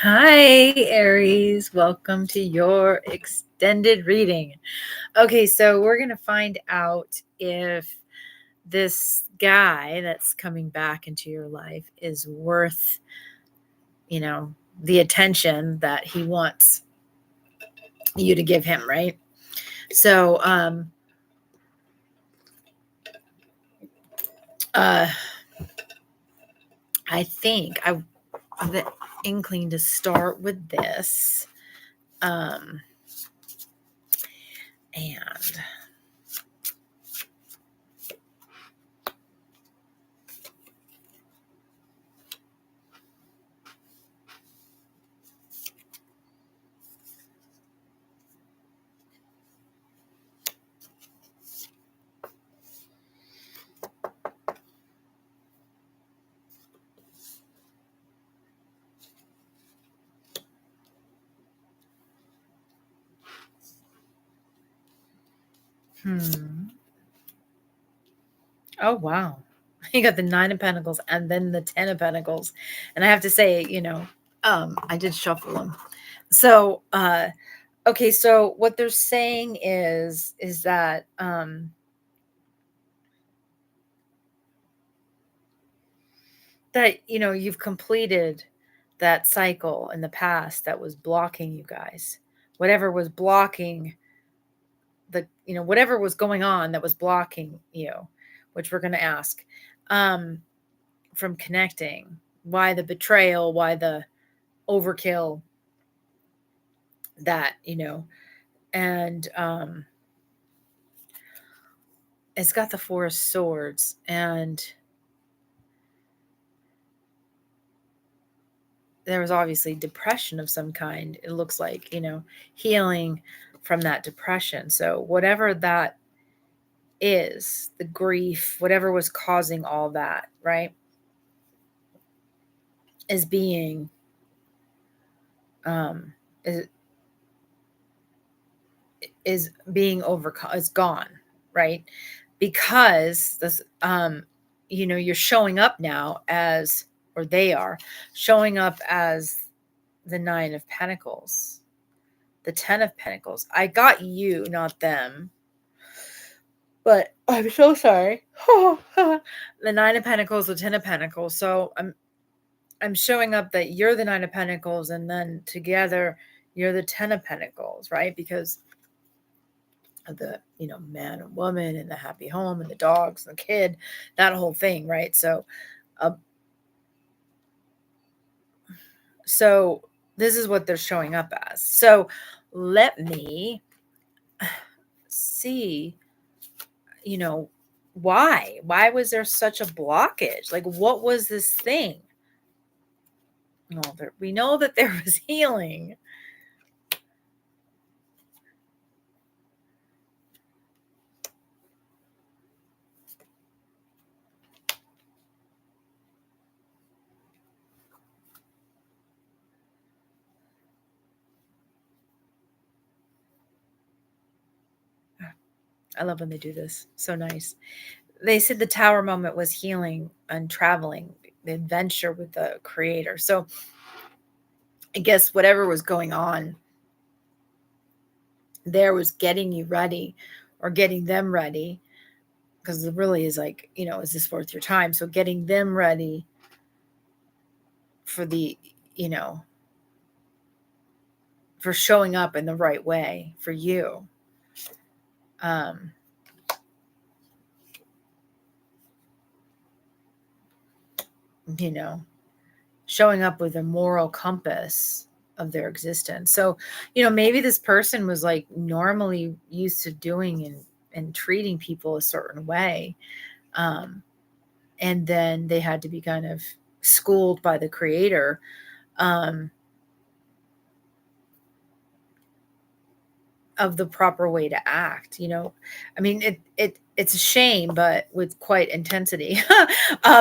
Hi, Aries. Welcome to your extended reading. Okay, so we're going to find out if this guy that's coming back into your life is worth, the attention that he wants you to give him, right? So, I think I have the inkling to start with this. And Oh, wow. You got the 9 of Pentacles and then the 10 of Pentacles. And I have to say, I did shuffle them. So, okay, so what they're saying is that you've completed that cycle in the past that was blocking you guys. Whatever was blocking whatever was going on that was blocking you, which we're going to ask from connecting. Why the betrayal, why the overkill, that, and it's got the 4 of Swords, and there was obviously depression of some kind. It looks like, healing from that depression. So whatever that is, the grief, whatever was causing all that, right, is being is being overcome, is gone, right? Because this you're showing up now as, or they are showing up as, the 9 of Pentacles, the 10 of Pentacles. I got you, not them. But I'm so sorry. The 9 of Pentacles, the 10 of Pentacles. So I'm showing up that you're the 9 of Pentacles, and then together you're the 10 of Pentacles, right? Because of the, man and woman and the happy home and the dogs and the kid, that whole thing, right? So this is what they're showing up as. So let me see, why was there such a blockage? Like, what was this thing? Well, we know that there was healing. I love when they do this. So nice. They said the Tower moment was healing and traveling, the adventure with the creator. So I guess whatever was going on there was getting you ready, or getting them ready, because it really is like, is this worth your time? So getting them ready for the, for showing up in the right way for you. Showing up with a moral compass of their existence. So, maybe this person was like normally used to doing and treating people a certain way. And then they had to be kind of schooled by the creator. Of the proper way to act. I mean, it's a shame, but with quite intensity,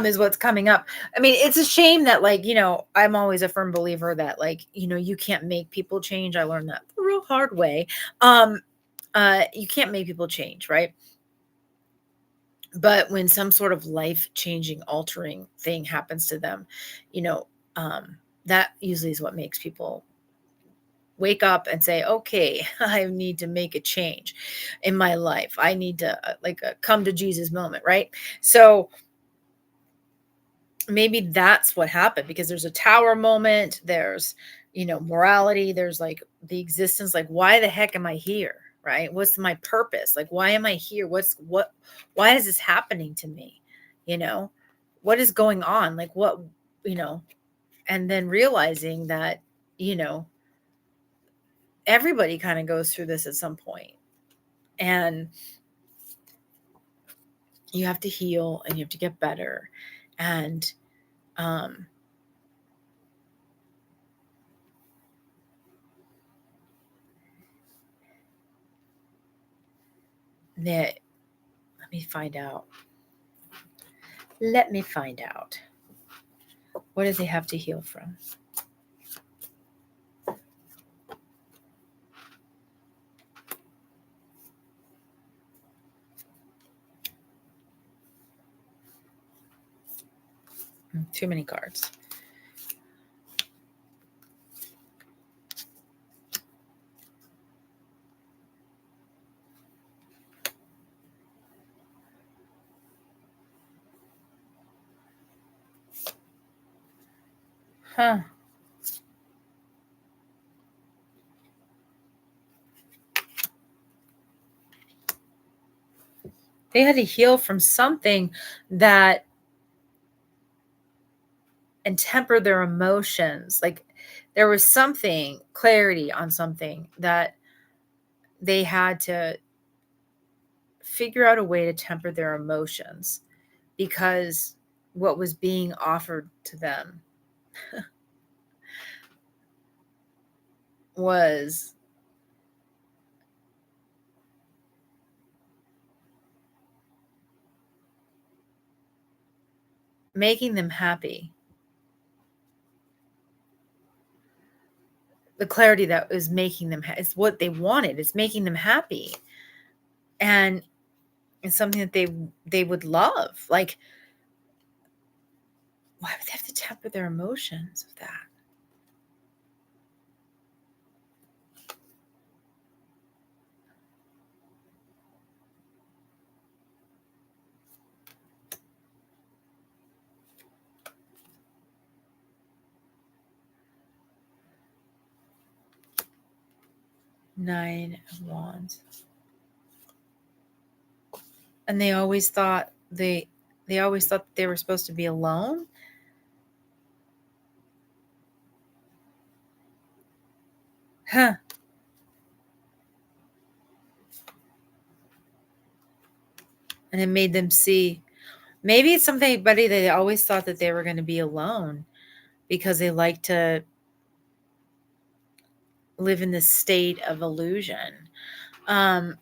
is what's coming up. I mean, it's a shame that, like, I'm always a firm believer that, like, you can't make people change. I learned that the real hard way. You can't make people change, right? But when some sort of life changing, altering thing happens to them, That usually is what makes people wake up and say, okay, I need to make a change in my life. I need to like a come to Jesus moment, right? So maybe that's what happened, because there's a tower moment, there's, morality, there's like the existence, like, why the heck am I here? Right? What's my purpose? Like, why am I here? Why is this happening to me? You know, what is going on? Like, what, you know, and then realizing that, you know, everybody kind of goes through this at some point, and you have to heal and you have to get better. And, um, that let me find out. Let me find out. What do they have to heal from? Too many cards. Huh. They had to heal from something that, and temper their emotions. Like, there was something, clarity on something that they had to figure out a way to temper their emotions, because what was being offered to them was making them happy. The clarity that was making them it's what they wanted. It's making them happy. And it's something that they would love. Like, why would they have to temper their emotions with that? Nine of Wands. And they always thought they were supposed to be alone. Huh. And it made them see, maybe it's something, buddy, they always thought that they were going to be alone because they like to live in this state of illusion. I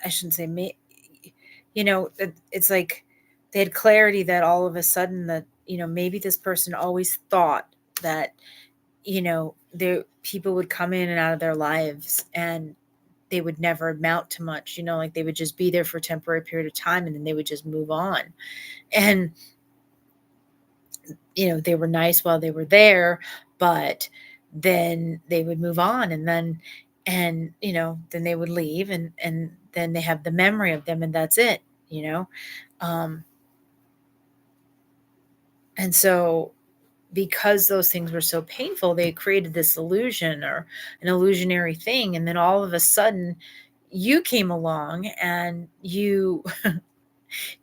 shouldn't say it's like they had clarity that all of a sudden that, maybe this person always thought that, there people would come in and out of their lives and they would never amount to much, like they would just be there for a temporary period of time and then they would just move on. And, they were nice while they were there, but then they would move on, and then they would leave, and then they have the memory of them, and that's it, you know? Um, and so because those things were so painful, they created this illusion or an illusionary thing. And then all of a sudden you came along and you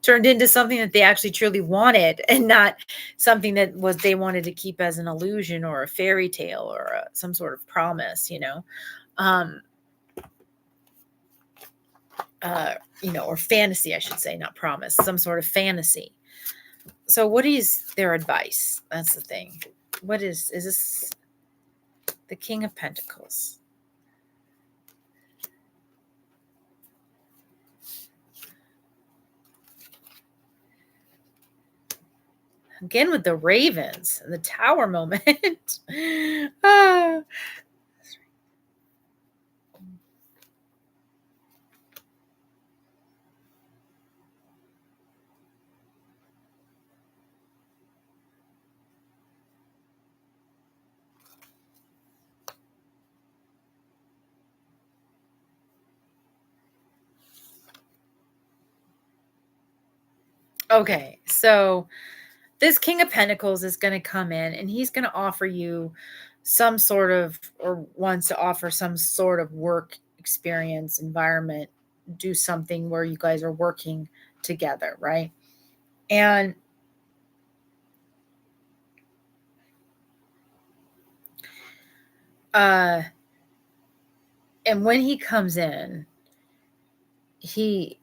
turned into something that they actually truly wanted, and not something that was they wanted to keep as an illusion or a fairy tale or some sort of promise, um, or fantasy, I should say, not promise, some sort of fantasy. So what is their advice? That's the thing. What is this the King of Pentacles? Again with the ravens and the tower moment. Ah. Okay, so this King of Pentacles is going to come in and he's going to offer you some sort of, or wants to offer some sort of work experience, environment, do something where you guys are working together, right? And uh and when he comes in, he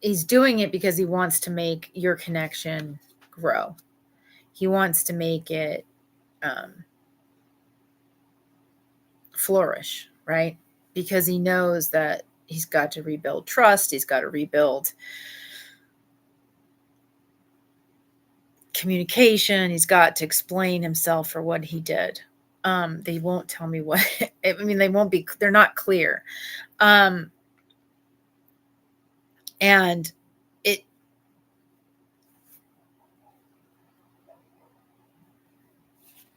he's doing it because he wants to make your connection grow. He wants to make it flourish, right? Because he knows that he's got to rebuild trust, he's got to rebuild communication, he's got to explain himself for what he did. They won't tell me what. I mean, they're not clear. And it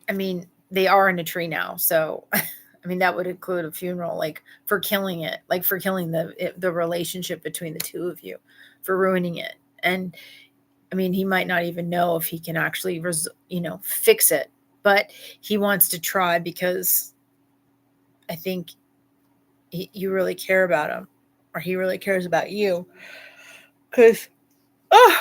I mean, they are in a tree now, so I mean that would include a funeral, like for killing it, like for killing the relationship between the two of you, for ruining it. And I mean, he might not even know if he can actually fix it, but he wants to try because I think you really care about him, or he really cares about you. Because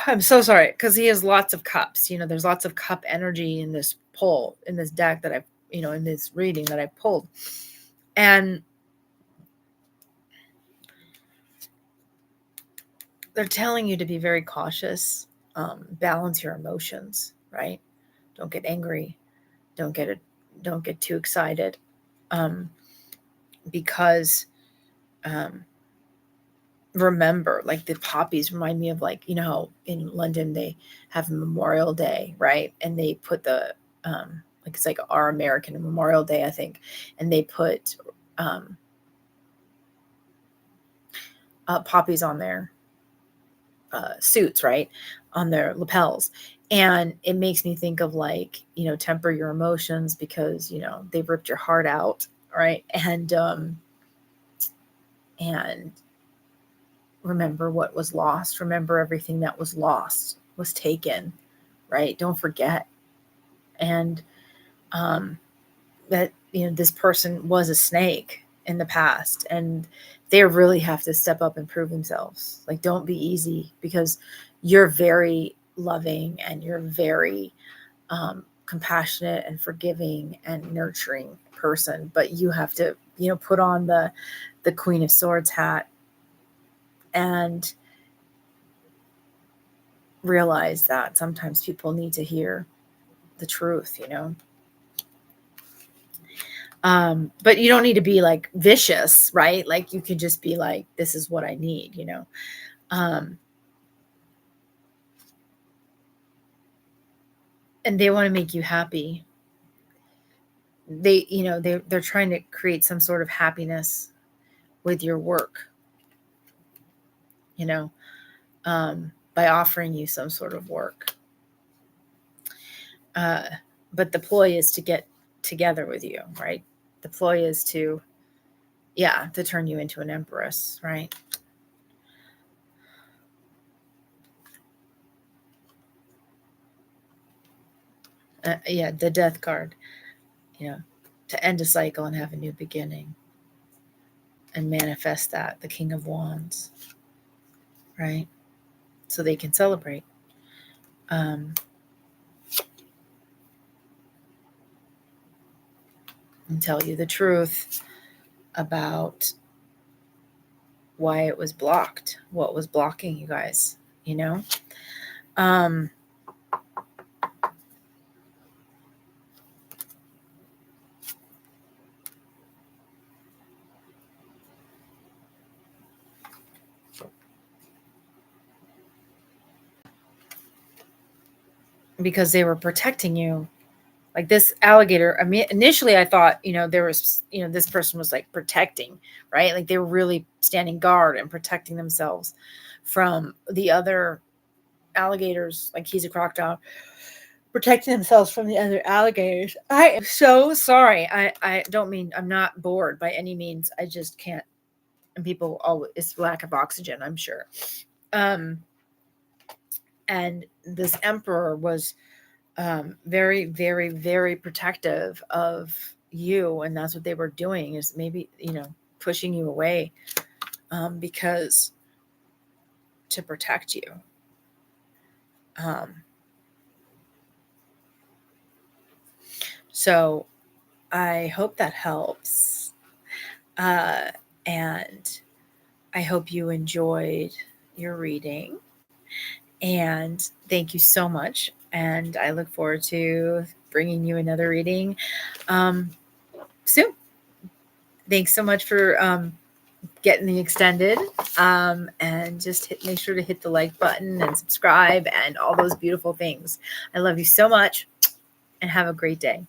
I'm so sorry, because he has lots of cups. There's lots of cup energy in this pull, in this deck that in this reading that I pulled. And they're telling you to be very cautious, balance your emotions, right? Don't get angry. Don't get too excited. Because remember, like the poppies remind me of, like, in London they have Memorial Day, right? And they put the like, it's like our American Memorial Day, I think, and they put poppies on their suits, right, on their lapels. And it makes me think of, like, temper your emotions, because they ripped your heart out, right? And remember what was lost. Remember everything that was lost, was taken, right? Don't forget. And that this person was a snake in the past, and they really have to step up and prove themselves. Like, don't be easy, because you're very loving and you're very compassionate and forgiving and nurturing person, but you have to put on the Queen of Swords hat and realize that sometimes people need to hear the truth. But you don't need to be like vicious, right? Like, you can just be like, this is what I need. And they want to make you happy. They're trying to create some sort of happiness with your work, by offering you some sort of work. But the ploy is to get together with you, right? The ploy is to turn you into an empress, right? The Death card, to end a cycle and have a new beginning, and manifest that, the King of Wands, right? So they can celebrate. And tell you the truth about why it was blocked, what was blocking you guys, because they were protecting you. Like this alligator, I mean, initially I thought, there was, this person was like protecting, right? Like they were really standing guard and protecting themselves from the other alligators. Like, he's a crocodile, protecting themselves from the other alligators. I am so sorry. I don't mean, I'm not bored by any means. I just can't. And people always, it's lack of oxygen, I'm sure. And this emperor was very, very, very protective of you. And that's what they were doing, is maybe, pushing you away, because to protect you. So I hope that helps. And I hope you enjoyed your reading. And thank you so much. And I look forward to bringing you another reading soon. Thanks so much for getting the extended. And just make sure to hit the like button and subscribe and all those beautiful things. I love you so much, and have a great day.